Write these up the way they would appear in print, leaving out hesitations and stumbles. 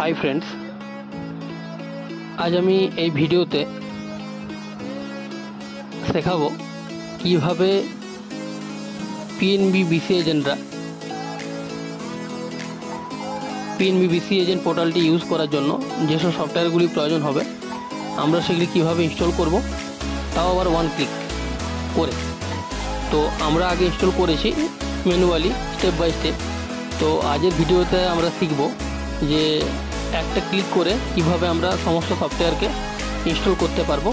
Hi friends, आज आमी এই ভিডিওতে শেখাবো কিভাবে পিএনবি বিসি এজেন্টরা পিএনবি বিসি এজেন্ট পোর্টালটি ইউজ করার জন্য যেসব সফটওয়্যারগুলি প্রয়োজন হবে আমরা সেগুলি কিভাবে ইনস্টল করব, তাও আবার ওয়ান ক্লিক করে। তো আমরা আগে ইনস্টল করেছি ম্যানুয়ালি স্টেপ বাই স্টেপ। তো আজের ভিডিওতে আমরা শিখব যে একটা ক্লিক করে কিভাবে আমরা সমস্ত সফটওয়্যারকে ইনস্টল করতে পারবো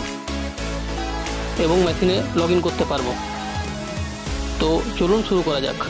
এবং মেশিনে লগইন করতে পারবো। তো চলুন শুরু করা যাক।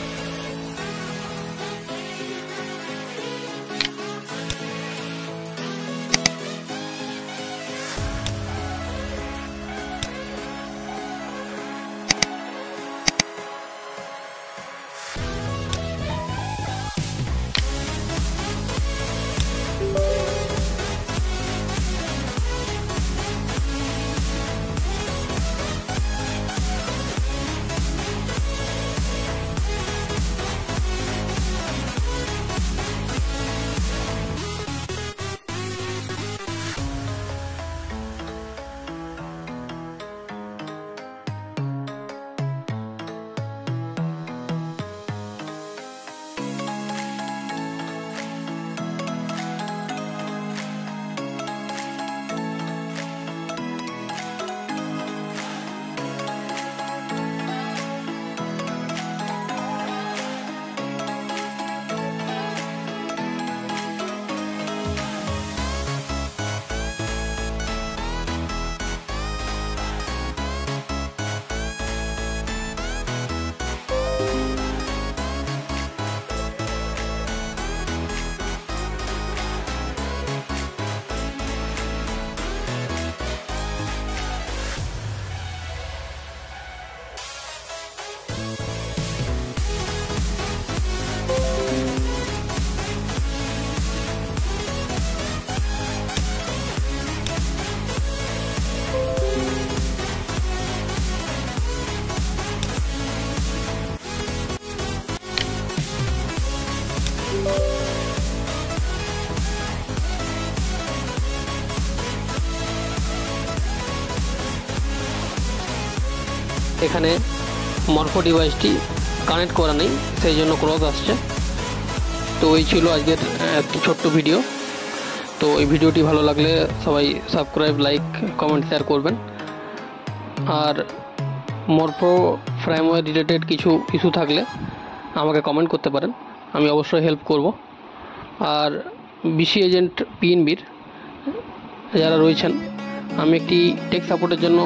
এখানে মরফো ডিভাইসটি কানেক্ট করা নেই, সেই জন্য ক্রস আসছে। তো এই ছিল আজকের একটি ছোট্ট ভিডিও। তো এই ভিডিওটি ভালো লাগলে সবাই সাবস্ক্রাইব, লাইক, কমেন্ট, শেয়ার করবেন। আর মরফো ফ্রেমওয়্যার রিলেটেড কিছু ইস্যু থাকলে আমাকে কমেন্ট করতে পারেন, আমি অবশ্যই হেল্প করব। আর বিসি এজেন্ট পিএনবির যারা রয়েছেন, আমি একটি টেক সাপোর্টের জন্য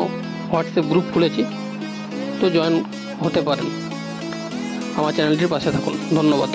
হোয়াটসঅ্যাপ গ্রুপ খুলেছি, তো জয়েন হতে পারেন। আমার চ্যানেলটির পাশে থাকুন। ধন্যবাদ।